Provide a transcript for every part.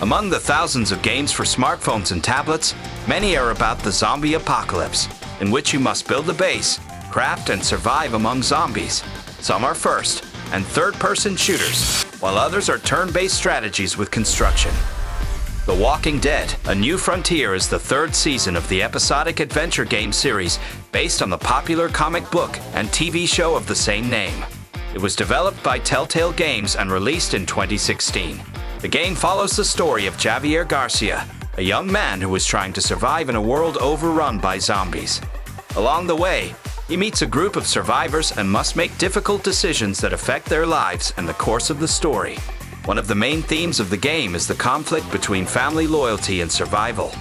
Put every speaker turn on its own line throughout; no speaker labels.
Among the thousands of games for smartphones and tablets, many are about the zombie apocalypse, in which you must build a base, craft and survive among zombies. Some are first- and third-person shooters, while others are turn-based strategies with construction. The Walking Dead: A New Frontier is the third season of the episodic adventure game series based on the popular comic book and TV show of the same name. It was developed by Telltale Games and released in 2016. The game follows the story of Javier Garcia, a young man who is trying to survive in a world overrun by zombies. Along the way, he meets a group of survivors and must make difficult decisions that affect their lives and the course of the story. One of the main themes of the game is the conflict between family loyalty and survival.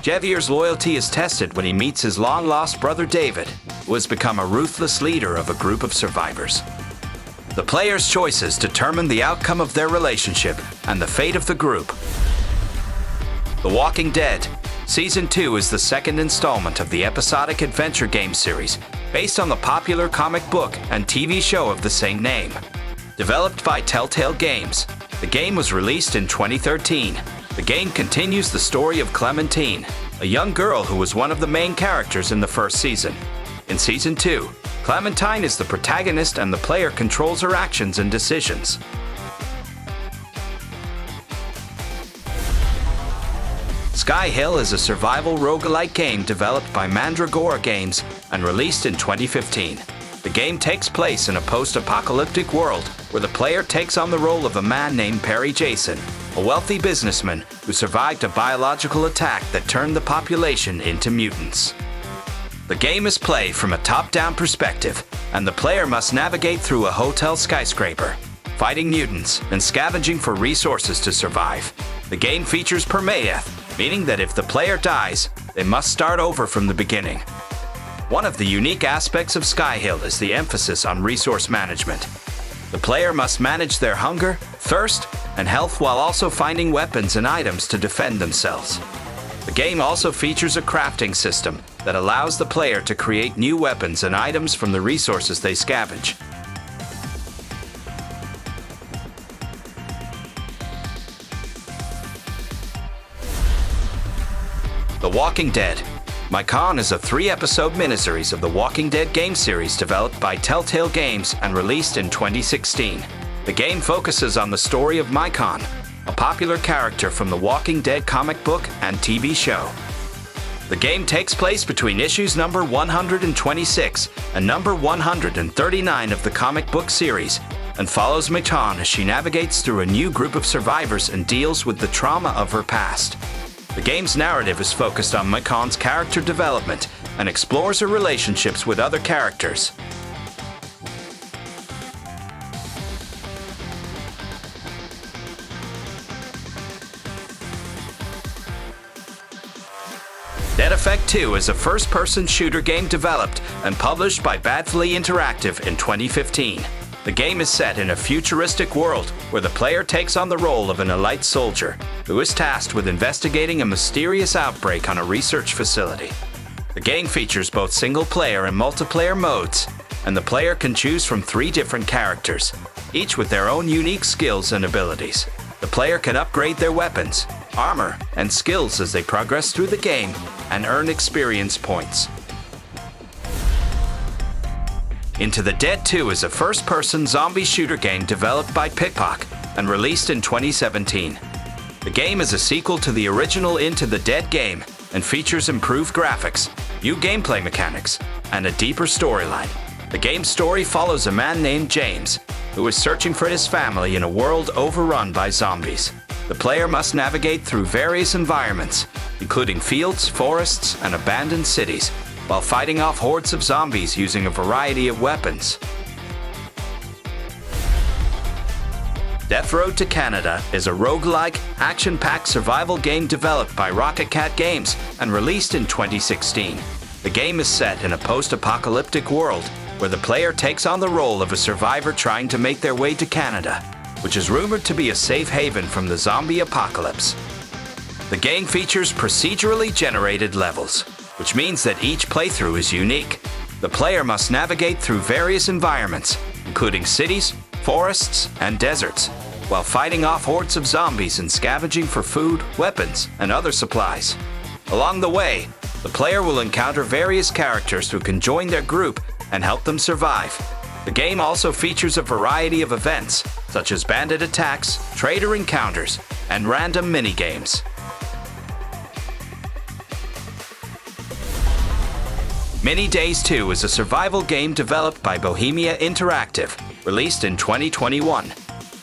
Javier's loyalty is tested when he meets his long-lost brother David, who has become a ruthless leader of a group of survivors. The player's choices determine the outcome of their relationship and the fate of the group. The Walking Dead Season 2 is the second installment of the episodic adventure game series based on the popular comic book and TV show of the same name. Developed by Telltale Games, the game was released in 2013. The game continues the story of Clementine, a young girl who was one of the main characters in the first season. In Season 2, Clementine is the protagonist and the player controls her actions and decisions. Skyhill is a survival roguelike game developed by Mandragora Games and released in 2015. The game takes place in a post-apocalyptic world where the player takes on the role of a man named Perry Jason, a wealthy businessman who survived a biological attack that turned the population into mutants. The game is played from a top-down perspective, and the player must navigate through a hotel skyscraper, fighting mutants and scavenging for resources to survive. The game features permadeath, meaning that if the player dies, they must start over from the beginning. One of the unique aspects of Skyhill is the emphasis on resource management. The player must manage their hunger, thirst, and health while also finding weapons and items to defend themselves. The game also features a crafting system that allows the player to create new weapons and items from the resources they scavenge. The Walking Dead Michonne is a 3-episode miniseries of the Walking Dead game series developed by Telltale Games and released in 2016. The game focuses on the story of Michonne, a popular character from the Walking Dead comic book and TV show. The game takes place between issues number 126 and number 139 of the comic book series and follows Michonne as she navigates through a new group of survivors and deals with the trauma of her past. The game's narrative is focused on Michonne's character development and explores her relationships with other characters. Dead Effect 2 is a first-person shooter game developed and published by Badfully Interactive in 2015. The game is set in a futuristic world where the player takes on the role of an elite soldier who is tasked with investigating a mysterious outbreak on a research facility. The game features both single-player and multiplayer modes, and the player can choose from 3 different characters, each with their own unique skills and abilities. The player can upgrade their weapons, armor, and skills as they progress through the game and earn experience points. Into the Dead 2 is a first-person zombie shooter game developed by Pickpock and released in 2017. The game is a sequel to the original Into the Dead game and features improved graphics, new gameplay mechanics, and a deeper storyline. The game's story follows a man named James, who is searching for his family in a world overrun by zombies. The player must navigate through various environments, including fields, forests, and abandoned cities, while fighting off hordes of zombies using a variety of weapons. Death Road to Canada is a roguelike, action-packed survival game developed by Rocket Cat Games and released in 2016. The game is set in a post-apocalyptic world where the player takes on the role of a survivor trying to make their way to Canada, which is rumored to be a safe haven from the zombie apocalypse. The game features procedurally generated levels, which means that each playthrough is unique. The player must navigate through various environments, including cities, forests, and deserts, while fighting off hordes of zombies and scavenging for food, weapons, and other supplies. Along the way, the player will encounter various characters who can join their group and help them survive. The game also features a variety of events, such as bandit attacks, trader encounters, and random minigames. DayZ 2 is a survival game developed by Bohemia Interactive, released in 2021.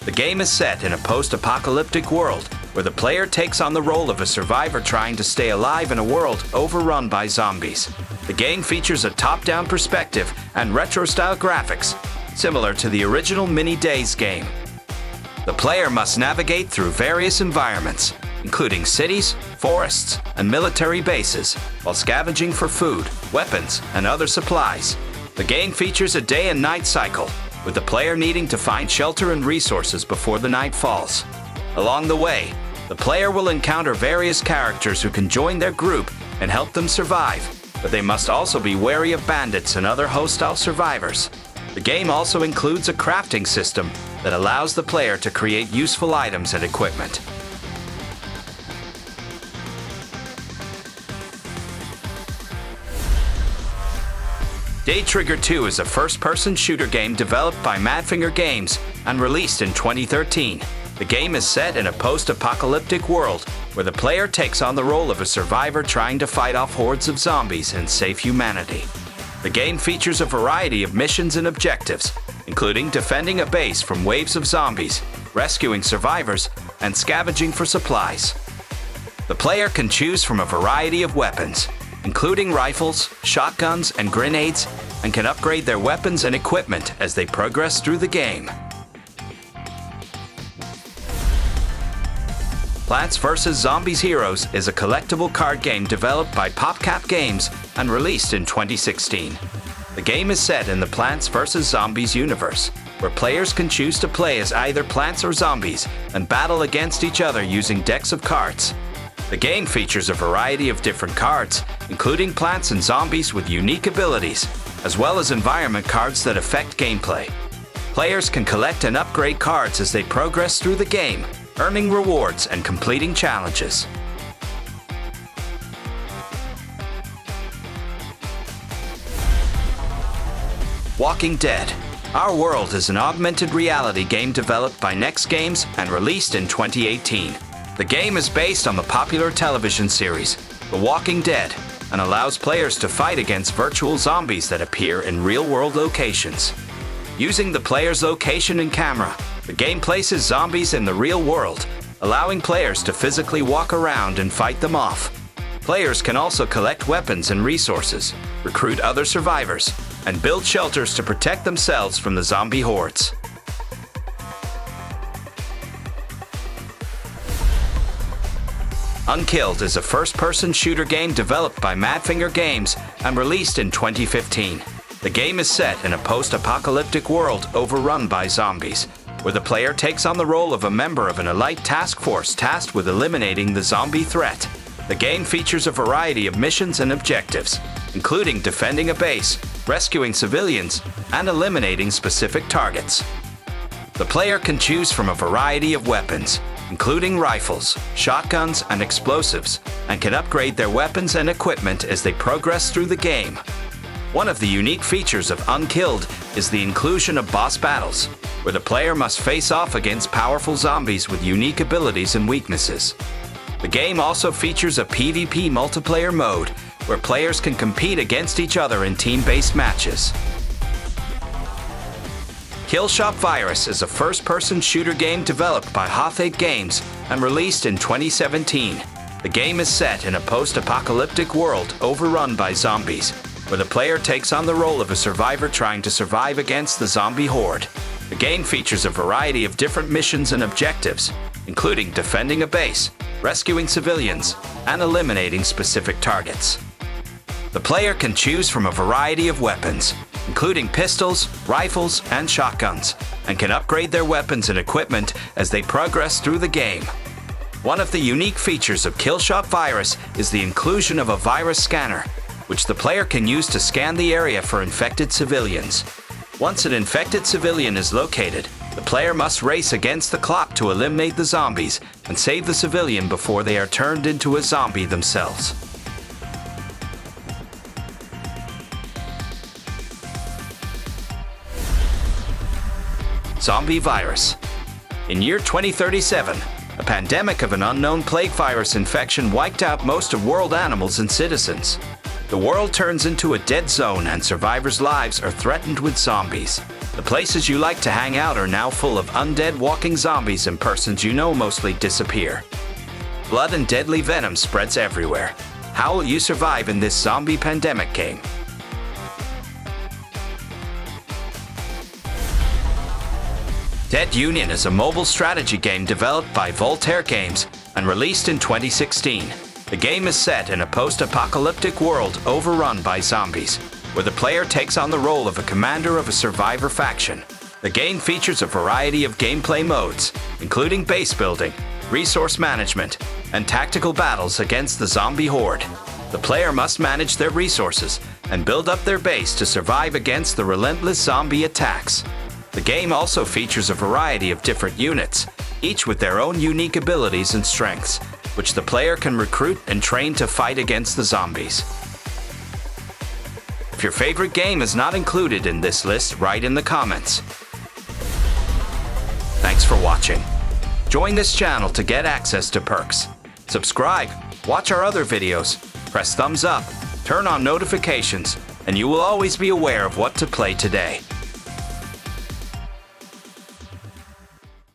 The game is set in a post-apocalyptic world where the player takes on the role of a survivor trying to stay alive in a world overrun by zombies. The game features a top-down perspective and retro-style graphics, similar to the original DayZ game. The player must navigate through various environments, including cities, forests, and military bases, while scavenging for food, weapons, and other supplies. The game features a day and night cycle, with the player needing to find shelter and resources before the night falls. Along the way, the player will encounter various characters who can join their group and help them survive, but they must also be wary of bandits and other hostile survivors. The game also includes a crafting system that allows the player to create useful items and equipment. DayZ 2 is a first-person shooter game developed by Madfinger Games and released in 2013. The game is set in a post-apocalyptic world where the player takes on the role of a survivor trying to fight off hordes of zombies and save humanity. The game features a variety of missions and objectives, including defending a base from waves of zombies, rescuing survivors, and scavenging for supplies. The player can choose from a variety of weapons, including rifles, shotguns, and grenades, and can upgrade their weapons and equipment as they progress through the game. Plants vs. Zombies Heroes is a collectible card game developed by PopCap Games and released in 2016. The game is set in the Plants vs. Zombies universe, where players can choose to play as either plants or zombies and battle against each other using decks of cards. The game features a variety of different cards, including plants and zombies with unique abilities, as well as environment cards that affect gameplay. Players can collect and upgrade cards as they progress through the game, earning rewards and completing challenges. Walking Dead. Our World is an augmented reality game developed by Next Games and released in 2018. The game is based on the popular television series, The Walking Dead, and allows players to fight against virtual zombies that appear in real-world locations. Using the player's location and camera, the game places zombies in the real world, allowing players to physically walk around and fight them off. Players can also collect weapons and resources, recruit other survivors, and build shelters to protect themselves from the zombie hordes. Unkilled is a first-person shooter game developed by Madfinger Games and released in 2015. The game is set in a post-apocalyptic world overrun by zombies, where the player takes on the role of a member of an elite task force tasked with eliminating the zombie threat. The game features a variety of missions and objectives, including defending a base, rescuing civilians, and eliminating specific targets. The player can choose from a variety of weapons, including rifles, shotguns, and explosives, and can upgrade their weapons and equipment as they progress through the game. One of the unique features of Unkilled is the inclusion of boss battles, where the player must face off against powerful zombies with unique abilities and weaknesses. The game also features a PvP multiplayer mode, where players can compete against each other in team-based matches. Killshot Virus is a first-person shooter game developed by Hothape Games and released in 2017. The game is set in a post-apocalyptic world overrun by zombies, where the player takes on the role of a survivor trying to survive against the zombie horde. The game features a variety of different missions and objectives, including defending a base, rescuing civilians, and eliminating specific targets. The player can choose from a variety of weapons, including pistols, rifles, and shotguns, and can upgrade their weapons and equipment as they progress through the game. One of the unique features of Killshot Virus is the inclusion of a virus scanner, which the player can use to scan the area for infected civilians. Once an infected civilian is located, The player must race against the clock to eliminate the zombies and save the civilian before they are turned into a zombie themselves. Zombie virus. In year 2037, a pandemic of an unknown plague virus infection wiped out most of world animals and citizens. The world turns into a dead zone and survivors' lives are threatened with zombies. The places you like to hang out are now full of undead walking zombies, and persons you know mostly disappear. Blood and deadly venom spreads everywhere. How will you survive in this zombie pandemic game? Dead Union is a mobile strategy game developed by Voltaire Games and released in 2016. The game is set in a post-apocalyptic world overrun by zombies, where the player takes on the role of a commander of a survivor faction. The game features a variety of gameplay modes, including base building, resource management, and tactical battles against the zombie horde. The player must manage their resources and build up their base to survive against the relentless zombie attacks. The game also features a variety of different units, each with their own unique abilities and strengths, which the player can recruit and train to fight against the zombies. If your favorite game is not included in this list, write in the comments. Thanks for watching. Join this channel to get access to perks. Subscribe, watch our other videos, press thumbs up, turn on notifications, and you will always be aware of what to play today.